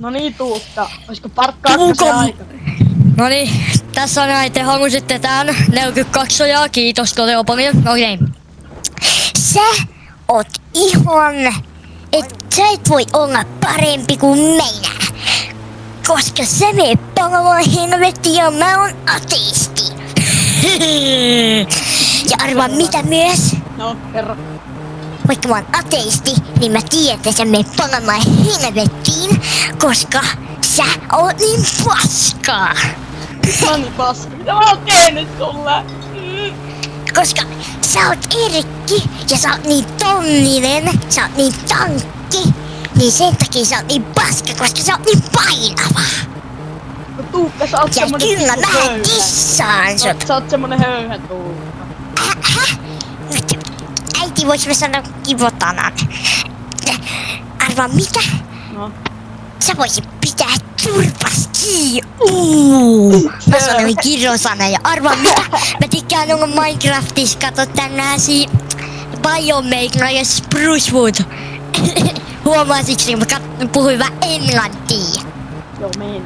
No niin, Tuukka. Olisiko parkkaatko se Tuukka. aika? Noniin, tässä on näin, te halusitte tän 42 sojaa, kiitos todella paljon. Okei. Sä oot ihan, sä et voi olla parempi kuin minä. Koska sä meet palamaan helvettiin ja mä oon ateisti. Ja arvaa mitä myös? No, kerro. Vaikka mä oon ateisti, niin mä tiedän, että sä meet palamaan helvettiin, koska sä oot niin paskaa. Mä niin paska. Mitä mä oon tehnyt sulle? Koska sä oot Erkki ja sä oot niin tonninen, sä oot niin tankki, niin sen takia sä oot niin paska, koska sä oot niin painava. No Tuukka, sä oot Ja semmonen kyllä pikku mä höyhä. kissaan sut. Sä oot semmonen höyhä, Tuukka. Nyt äiti vois mä sanoa kivotanan. Arvaa mitä? No. Sä voisit pitää turpas kiinni. Mä sanoin kirosana ja arvaa mitä? Mä tykkään olla Minecraftissa, kato tänäsi Biomaker ja Sprucewood. Huomaasitko, niin mä puhuin vähän englantia. Joo, meni.